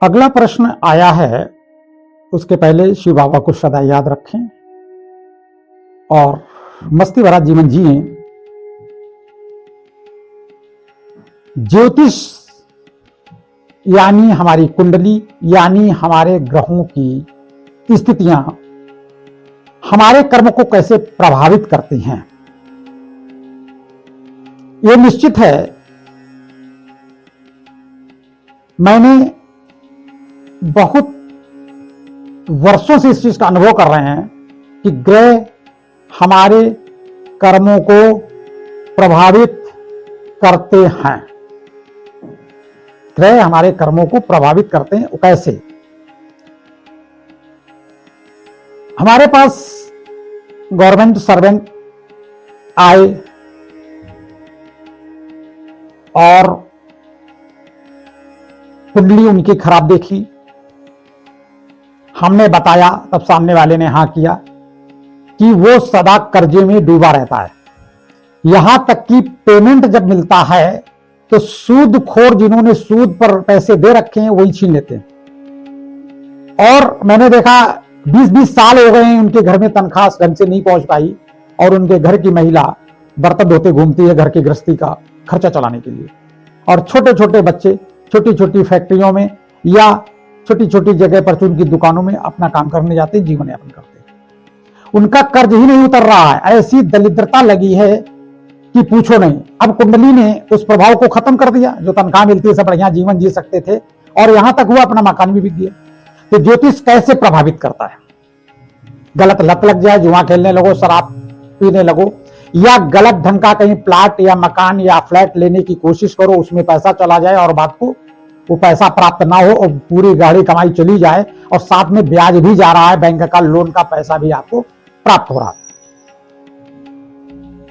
अगला प्रश्न आया है, उसके पहले शिव बाबा को सदा याद रखें और मस्ती भरा जीवन जिए। ज्योतिष यानी हमारी कुंडली, यानी हमारे ग्रहों की स्थितियां हमारे कर्म को कैसे प्रभावित करती हैं। यह निश्चित है, मैंने बहुत वर्षों से इस चीज का अनुभव कर रहे हैं कि ग्रह हमारे कर्मों को प्रभावित करते हैं। ग्रह हमारे कर्मों को प्रभावित करते हैं। कैसे? हमारे पास गवर्नमेंट सर्वेंट आए और कुंडली उनकी खराब देखी, हमने बताया, तब सामने वाले ने हाँ किया कि वो सदा कर्जे में डूबा रहता है। यहां तक कि पेमेंट जब मिलता है तो सूदखोर जिन्होंने सूद पर पैसे दे रखे हैं वही छीन लेते हैं। और मैंने देखा 20-20 साल हो गए हैं उनके घर में तनख्वाह ढंग से नहीं पहुंच पाई और उनके घर की महिला बर्तन धोते घूमती है घर की गृहस्थी का खर्चा चलाने के लिए। और छोटे छोटे बच्चे छोटी छोटी फैक्ट्रियों में या छोटी छोटी जगह पर उनकी दुकानों में अपना काम करने जाते हैं, जीवन यापन करते हैं। उनका कर्ज ही नहीं उतर रहा है। ऐसी दरिद्रता लगी है कि पूछो नहीं। अब कुंडली ने उस प्रभाव को खत्म कर दिया। जो तनख्वाह मिलती है सब बढ़िया जीवन जी सकते थे और यहां तक हुआ अपना मकान भी बिक गया। तो ज्योतिष कैसे प्रभावित करता है? गलत लत लग जाए, जुआ खेलने लगो, शराब पीने लगो, या गलत ढंग का कहीं प्लाट या मकान या फ्लैट लेने की कोशिश करो, उसमें पैसा चला जाए और बात को वो पैसा प्राप्त ना हो और पूरी गाड़ी कमाई चली जाए और साथ में ब्याज भी जा रहा है, बैंक का लोन का पैसा भी आपको प्राप्त हो रहा है,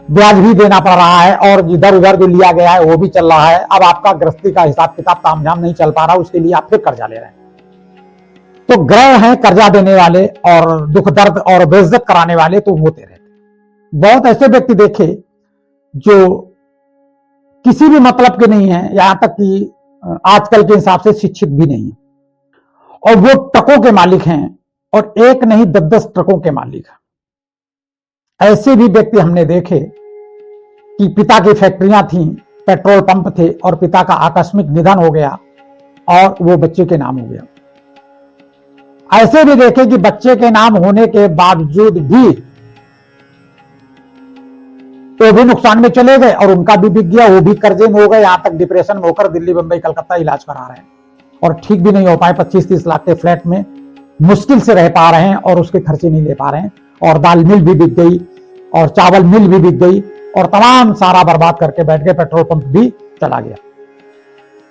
ब्याज भी देना पड़ रहा है और इधर उधर जो लिया गया है वो भी चल रहा है। अब आपका गृहस्थी का हिसाब किताब तामझाम नहीं चल पा रहा, उसके लिए आप फिर कर्जा ले रहे हैं। तो ग्रह हैं कर्जा देने वाले और दुख दर्द और बेइज्जत कराने वाले तो होते रहते। बहुत ऐसे व्यक्ति देखे जो किसी भी मतलब के नहीं है, यहां तक कि आजकल के हिसाब से शिक्षित भी नहीं है, और वो ट्रकों के मालिक हैं और एक नहीं 10-10 ट्रकों के मालिक हैं। ऐसे भी व्यक्ति हमने देखे कि पिता की फैक्ट्रियां थी, पेट्रोल पंप थे और पिता का आकस्मिक निधन हो गया और वो बच्चे के नाम हो गया। ऐसे भी देखे कि बच्चे के नाम होने के बावजूद भी तो भी नुकसान में चले गए और उनका भी बिक गया, वो भी कर्जे में हो गए, यहां तक डिप्रेशन में होकर दिल्ली बंबई कलकत्ता इलाज करा रहे हैं और ठीक भी नहीं हो पाए। 25-30 लाख के फ्लैट में मुश्किल से रह पा रहे हैं और उसके खर्चे नहीं ले पा रहे हैं। और दाल मिल भी बिक गई और चावल मिल भी बिक गई और तमाम सारा बर्बाद करके बैठ गए, पेट्रोल पंप भी चला गया।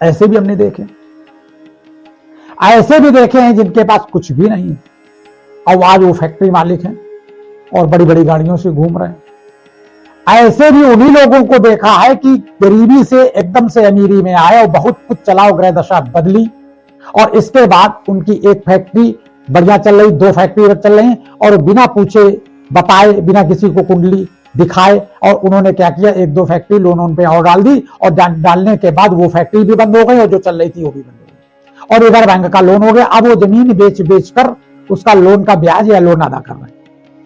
ऐसे भी हमने देखे। ऐसे भी देखे हैं जिनके पास कुछ भी नहीं है और आज वो फैक्ट्री मालिक हैं और बड़ी बड़ी गाड़ियों से घूम रहे हैं। ऐसे भी उन्हीं लोगों को देखा है कि गरीबी से एकदम से अमीरी में आए और बहुत कुछ चलाओ, ग्रह दशा बदली और इसके बाद उनकी एक फैक्ट्री बढ़िया चल रही, 2 फैक्ट्री चल रही और बिना पूछे बताए, बिना किसी को कुंडली दिखाए और उन्होंने क्या किया, 1-2 फैक्ट्री लोन पे और डाल दी और डालने के बाद वो फैक्ट्री भी बंद हो गई और जो चल रही थी वो भी बंद हो गई और इधर बैंक का लोन हो गया। अब वो जमीन बेच कर उसका लोन का ब्याज या लोन अदा कर रहे हैं,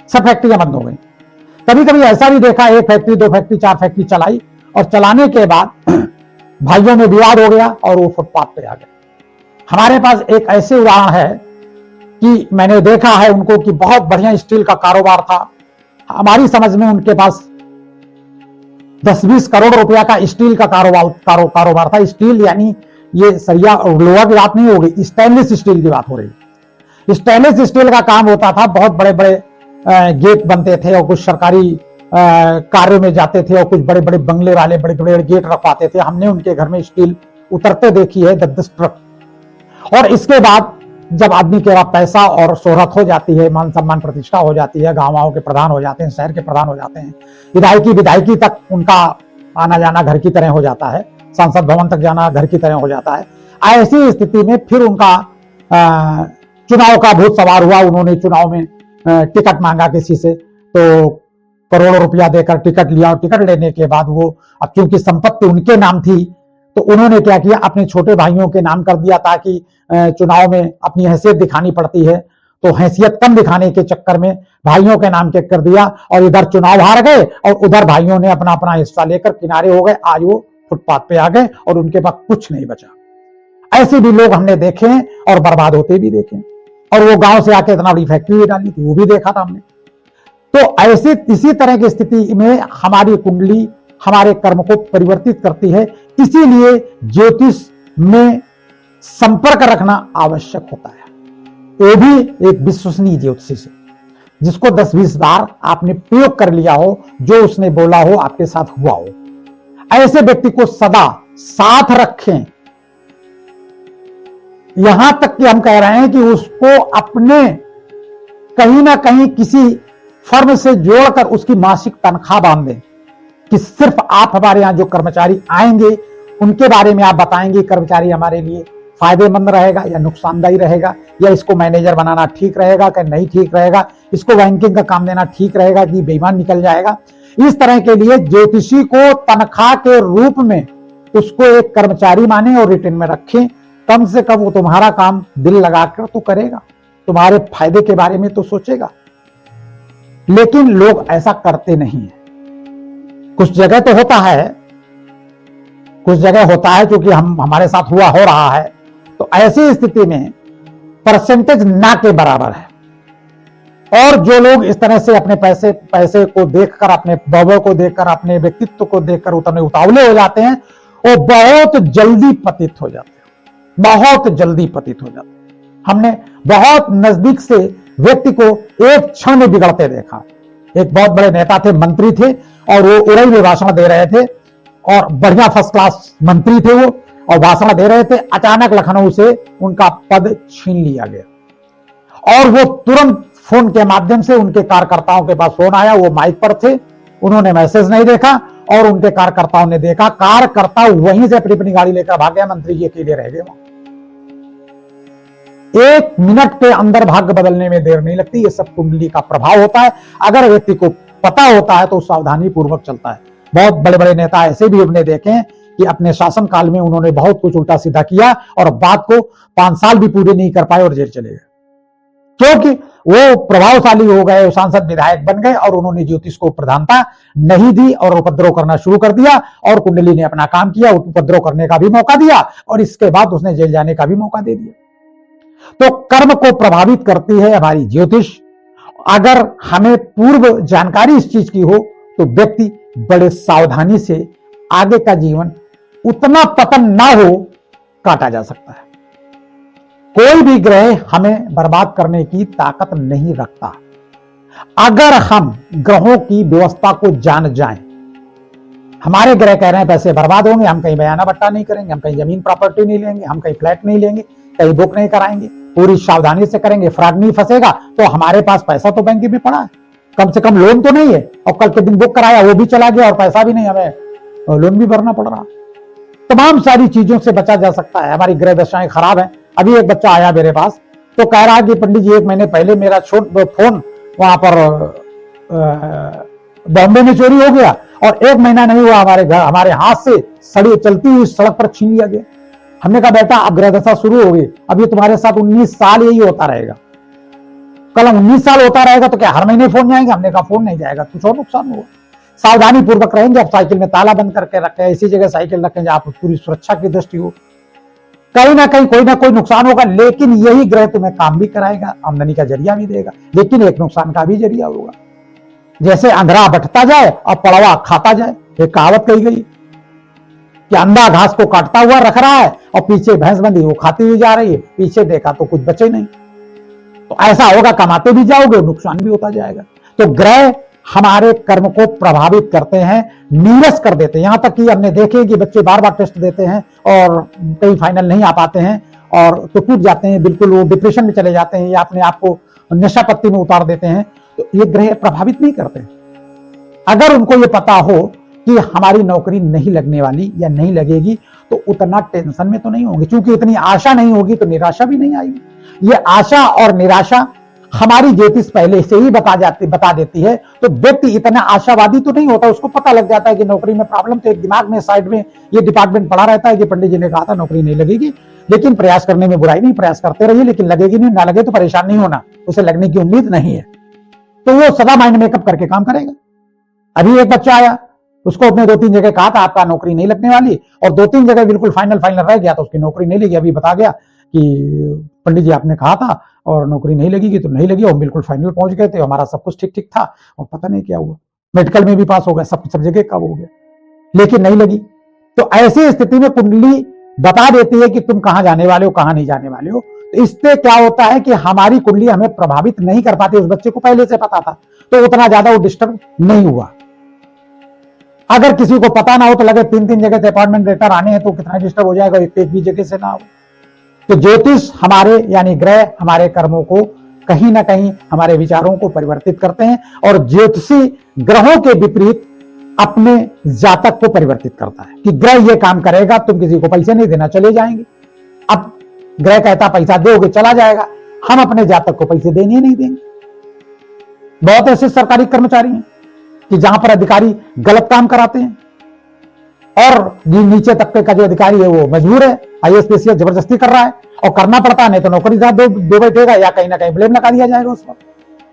सब फैक्ट्रियां बंद हो गई। कभी कभी ऐसा भी देखा, 1 फैक्ट्री 2 फैक्ट्री 4 फैक्ट्री चलाई और चलाने के बाद भाइयों में विवाद हो गया और वो फुटपाथ पे आ गए। हमारे पास एक ऐसे उदाहरण है कि मैंने देखा है उनको कि बहुत बढ़िया स्टील का कारोबार था। हमारी समझ में उनके पास 10-20 करोड़ रुपया का स्टील का कारोबार था। स्टील यानी ये सरिया और लोहा की बात नहीं हो गई, स्टेनलेस स्टील की बात हो रही। स्टेनलेस स्टील का काम होता था, बहुत बड़े बड़े गेट बनते थे और कुछ सरकारी कार्यों में जाते थे और कुछ बड़े बड़े बंगले वाले बड़े बड़े गेट रखवाते थे। हमने उनके घर में स्टील उतरते देखी है, 10-10 ट्रक। और इसके बाद जब आदमी के पास पैसा और शोहरत हो जाती है, मान सम्मान प्रतिष्ठा हो जाती है, गाँव के प्रधान हो जाते हैं, शहर के प्रधान हो जाते हैं, विधायकी तक उनका आना जाना घर की तरह हो जाता है, संसद भवन तक जाना घर की तरह हो जाता है। ऐसी स्थिति में फिर उनका चुनाव का भूत सवार हुआ। उन्होंने चुनाव में टिकट मांगा किसी से, तो करोड़ों रुपया देकर टिकट लिया और टिकट लेने के बाद वो, अब चूंकि संपत्ति उनके नाम थी तो उन्होंने क्या किया, अपने छोटे भाइयों के नाम कर दिया ताकि चुनाव में अपनी हैसियत दिखानी पड़ती है, तो हैसियत कम दिखाने के चक्कर में भाइयों के नाम चेक कर दिया और इधर चुनाव हार गए और उधर भाइयों ने अपना अपना हिस्सा लेकर किनारे हो गए। आज वो फुटपाथ पे आ गए और उनके पास कुछ नहीं बचा। ऐसे भी लोग हमने देखे और बर्बाद होते भी देखे, और वो गांव से आके इतना बड़ी फैक्ट्री डाली थी, वो भी देखा था हमने। तो ऐसे इसी तरह की स्थिति में हमारी कुंडली हमारे कर्म को परिवर्तित करती है। इसीलिए ज्योतिष में संपर्क रखना आवश्यक होता है, वो भी एक विश्वसनीय ज्योतिषी से, जिसको 10-20 बार आपने प्रयोग कर लिया हो, जो उसने बोला हो आपके साथ हुआ हो। ऐसे व्यक्ति को सदा साथ रखें, यहां तक कि हम कह रहे हैं कि उसको अपने कहीं ना कहीं किसी फर्म से जोड़कर उसकी मासिक तनख्वाह बांध दें कि सिर्फ आप हमारे यहां जो कर्मचारी आएंगे उनके बारे में आप बताएंगे कर्मचारी हमारे लिए फायदेमंद रहेगा या नुकसानदायी रहेगा, या इसको मैनेजर बनाना ठीक रहेगा कि नहीं ठीक रहेगा, इसको बैंकिंग का काम देना ठीक रहेगा कि बेईमान निकल जाएगा। इस तरह के लिए ज्योतिषी को तनख्वाह के रूप में उसको एक कर्मचारी माने और रिटेन में रखें। कम से कम वो तुम्हारा काम दिल लगाकर तो करेगा, तुम्हारे फायदे के बारे में तो सोचेगा। लेकिन लोग ऐसा करते नहीं है। कुछ जगह तो होता है, कुछ जगह होता है क्योंकि हमारे साथ हुआ हो रहा है। तो ऐसी स्थिति में परसेंटेज ना के बराबर है, और जो लोग इस तरह से अपने पैसे को देखकर, अपने वैभव को देखकर, अपने व्यक्तित्व को देखकर उतने उतावले हो जाते हैं, वो बहुत जल्दी पतित हो जाते हैं, बहुत जल्दी पतित हो जाते हैं। हमने बहुत नजदीक से व्यक्ति को एक क्षण में बिगड़ते देखा। एक बहुत बड़े नेता थे, मंत्री थे, और वो उड़ई में भाषण दे रहे थे, और बढ़िया फर्स्ट क्लास मंत्री थे वो, और भाषण दे रहे थे। अचानक लखनऊ से उनका पद छीन लिया गया, और वो तुरंत फोन के माध्यम से उनके कार्यकर्ताओं के पास फोन आया। वो माइक पर थे, उन्होंने मैसेज नहीं देखा, और उनके कार्यकर्ताओं ने देखा। कार्यकर्ता वहीं से अपनी अपनी गाड़ी लेकर भाग गया, मंत्री जी अकेले रह गए वहां। 1 मिनट के अंदर भाग्य बदलने में देर नहीं लगती। ये सब कुंडली का प्रभाव होता है। अगर व्यक्ति को पता होता है तो सावधानी पूर्वक चलता है। बहुत बड़े बड़े नेता ऐसे भी हमने देखे हैं कि अपने शासन काल में उन्होंने बहुत कुछ उल्टा सीधा किया और बात को 5 साल भी पूरे नहीं कर पाए और जेल चले गए, क्योंकि वो प्रभावशाली हो गए, सांसद विधायक बन गए, और उन्होंने ज्योतिष को प्रधानता नहीं दी और उपद्रव करना शुरू कर दिया। और कुंडली ने अपना काम किया, उपद्रव करने का भी मौका दिया, और इसके बाद उसने जेल जाने का भी मौका दे दिया। तो कर्म को प्रभावित करती है हमारी ज्योतिष। अगर हमें पूर्व जानकारी इस चीज की हो तो व्यक्ति बड़े सावधानी से आगे का जीवन उतना पतन ना हो काटा जा सकता है। कोई भी ग्रह हमें बर्बाद करने की ताकत नहीं रखता। अगर हम ग्रहों की व्यवस्था को जान जाएं, हमारे ग्रह कह रहे हैं पैसे बर्बाद होंगे, हम कहीं बयाना बट्टा नहीं करेंगे, हम कहीं जमीन प्रॉपर्टी नहीं लेंगे, हम कहीं फ्लैट नहीं लेंगे, कहीं बुक नहीं कराएंगे, पूरी सावधानी से करेंगे, फ्रॉड नहीं फंसेगा, तो हमारे पास पैसा तो बैंक में पड़ा है, कम से कम लोन तो नहीं है। और कल के दिन बुक कराया वो भी चला गया और पैसा भी नहीं, हमें लोन भी भरना पड़ रहा। तमाम सारी चीजों से बचा जा सकता है। हमारी ग्रह दशाएं खराब हैं। अभी एक बच्चा आया मेरे पास तो कह रहा है कि पंडित जी 1 महीने पहले मेरा फोन वहां पर बॉम्बे में चोरी हो गया, और 1 महीना नहीं हुआ हमारे हाथ से सड़ी चलती हुई सड़क पर छीन लिया गया। हमने कहा बेटा अब ग्रह दशा शुरू हो गई, अब ये तुम्हारे साथ 19 साल यही होता रहेगा। कल 19 साल होता रहेगा तो क्या हर महीने फोन जाएंगे? हमने कहा फोन नहीं जाएगा, कुछ और नुकसान होगा। सावधानी पूर्वक रहेंगे। आप साइकिल में ताला बंद करके रखें, ऐसी जगह साइकिल रखें जहां पर पूरी सुरक्षा की दृष्टि हो। कहीं ना कहीं कोई ना कोई नुकसान होगा, लेकिन यही ग्रह तुम्हें काम भी कराएगा, आमदनी का जरिया भी देगा, लेकिन एक नुकसान का भी जरिया होगा। जैसे अंधड़ा बंटता जाए और पड़वा खाता जाए, एक कहावत कही गई कि अंधा घास को काटता हुआ रख रहा है और पीछे भैंस बंधी वो खाती हुई जा रही है, पीछे देखा तो कुछ बचे नहीं। तो ऐसा होगा, कमाते भी जाओगे, नुकसान भी होता जाएगा। तो ग्रह हमारे कर्म को प्रभावित करते हैं, नीरस कर देते हैं। यहां तक कि हमने देखे कि बच्चे बार बार टेस्ट देते हैं और कई फाइनल नहीं आ पाते हैं और तो टूट जाते हैं, बिल्कुल वो डिप्रेशन में चले जाते हैं या अपने आप को नशा पत्ती में उतार देते हैं। तो ये ग्रह प्रभावित नहीं करते। अगर उनको ये पता हो कि हमारी नौकरी नहीं लगने वाली या नहीं लगेगी तो उतना टेंशन में तो नहीं होंगे, क्योंकि इतनी आशा नहीं होगी तो निराशा भी नहीं आएगी। ये आशा और निराशा हमारी ज्योतिष पहले से ही बता देती है, तो व्यक्ति इतना आशावादी तो नहीं होता, उसको पता लग जाता है कि नौकरी में प्रॉब्लम, तो एक दिमाग में साइड में ये डिपार्टमेंट पड़ा रहता है कि पंडित जी ने कहा था नौकरी नहीं लगेगी, लेकिन प्रयास करने में बुराई नहीं, प्रयास करते रहिए, लेकिन लगेगी नहीं, ना लगे तो परेशान नहीं होना, उसे लगने की उम्मीद नहीं है, तो वो सदा माइंड मेकअप करके काम करेगा। अभी एक बच्चा आया, उसको अपने 2-3 जगह कहा था आपका नौकरी नहीं लगने वाली, और 2-3 जगह बिल्कुल फाइनल रह गया, तो उसकी नौकरी नहीं लगी। अभी बता गया कि पंडित जी आपने कहा था और नौकरी नहीं लगेगी, तो नहीं लगी, और बिल्कुल फाइनल पहुंच गए थे, हमारा सब कुछ ठीक ठीक था, और पता नहीं क्या हुआ, मेडिकल में भी पास हो गया, सब जगह कब हो गया, लेकिन नहीं लगी। तो ऐसी स्थिति में कुंडली बता देती है कि तुम कहां जाने वाले हो, कहां नहीं जाने वाले हो। तो इससे क्या होता है कि हमारी कुंडली हमें प्रभावित नहीं कर पाती। उस बच्चे को पहले से पता था, तो उतना ज्यादा वो डिस्टर्ब नहीं हुआ। अगर किसी को पता ना हो तो लगे 3-3 जगह से अपॉइंटमेंट लेटर आने हैं, तो कितना डिस्टर्ब हो जाएगा, एक भी जगह से ना हो। तो ज्योतिष हमारे यानी ग्रह हमारे कर्मों को कहीं ना कहीं, हमारे विचारों को परिवर्तित करते हैं, और ज्योतिषी ग्रहों के विपरीत अपने जातक को परिवर्तित करता है कि ग्रह ये काम करेगा, तुम किसी को पैसे नहीं देना, चले जाएंगे। अब ग्रह कहता पैसा दोगे चला जाएगा, हम अपने जातक को पैसे देने नहीं देंगे। बहुत ऐसे सरकारी कर्मचारी हैं कि जहां पर अधिकारी गलत काम कराते हैं, और नीचे तबके का जो अधिकारी है वो मजबूर है, आईएएस पीसीएस जबरदस्ती कर रहा है, और करना पड़ता है, नहीं तो नौकरी दो बैठेगा, या कहीं ना कहीं ब्लेम लगा दिया जाएगा उस पर,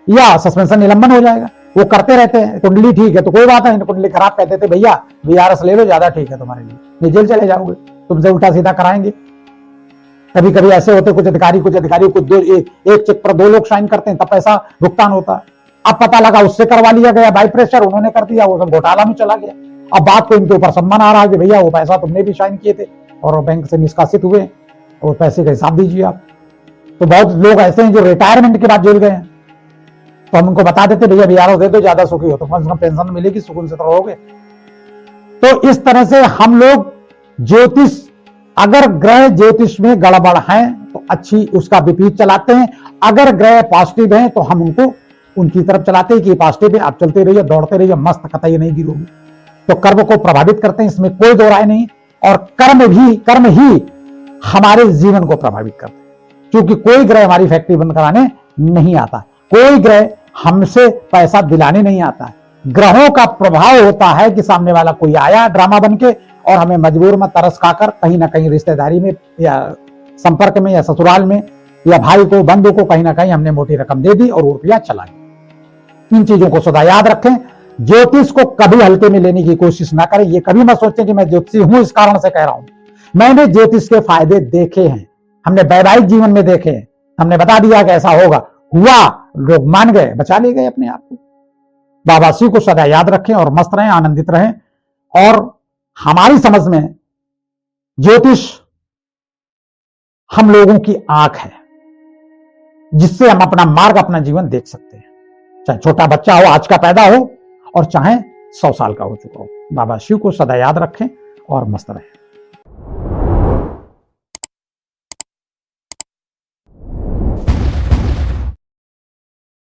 या सस्पेंशन निलंबन हो जाएगा। वो करते रहते हैं। कुंडली ठीक है तो कोई बात नहीं, कुंडली खराब कहते थे भैया वीआरएस ले लो, ज्यादा ठीक है तुम्हारे लिए, ये जेल चले जाओगे, तुमसे उल्टा सीधा कराएंगे। कभी कभी ऐसे होते कुछ अधिकारी को एक चेक पर 2 लोग साइन करते हैं, तब पैसा भुगतान होता है। अब पता लगा उससे करवा लिया गया बाई प्रेशर, उन्होंने कर दिया, वो सब घोटाला में चला गया। अब बात को इनके ऊपर सम्मान आ रहा है कि भैया वो पैसा तुमने भी साइन किए थे और बैंक से निष्कासित हुए, और पैसे का हिसाब दीजिए आप। तो बहुत लोग ऐसे हैं जो रिटायरमेंट के बाद जेल गए हैं, तो हम उनको बता देते भैया वीआरएस दे दो, ज्यादा सुखी हो तो कम से कम पेंशन मिलेगी, सुकून से तो रहोगे। तो इस तरह से हम लोग ज्योतिष, अगर ग्रह ज्योतिष में गड़बड़ है तो अच्छी उसका विपरीत चलाते हैं, अगर ग्रह पॉजिटिव है तो हम उनको उनकी तरफ चलाते हैं कि पॉजिटिव है, आप चलते रहिए, दौड़ते रहिए, मस्त, कतई नहीं गिरोगे। तो कर्म को प्रभावित करते हैं, इसमें कोई दो राय नहीं, और कर्म ही हमारे जीवन को प्रभावित करते हैं, क्योंकि कोई ग्रह हमारी फैक्ट्री बंद कराने नहीं आता, कोई ग्रह हमसे पैसा दिलाने नहीं आता। ग्रहों का प्रभाव होता है कि सामने वाला कोई आया ड्रामा बन के, और हमें मजबूर में तरस खाकर कहीं ना कहीं रिश्तेदारी में या संपर्क में या ससुराल में या भाई को बंधु को कहीं ना कहीं हमने मोटी रकम दे दी और रुपया चला गया। इन चीजों को सदा याद रखें। ज्योतिष को कभी हल्के में लेने की कोशिश ना करें। ये कभी मत सोचें कि मैं ज्योतिषी हूं इस कारण से कह रहा हूं। मैंने ज्योतिष के फायदे देखे हैं, हमने वैवाहिक जीवन में देखे हैं, हमने बता दिया कि ऐसा होगा, हुआ, लोग मान गए, बचा ले गए अपने आप को। बाबा शिव को सदा याद रखें और मस्त रहें, आनंदित रहें। और हमारी समझ में ज्योतिष हम लोगों की आंख है, जिससे हम अपना मार्ग, अपना जीवन देख सकते हैं, चाहे छोटा बच्चा हो, आज का पैदा हो, और चाहे 100 साल का हो चुका हो। बाबा शिव को सदा याद रखें और मस्त रहें।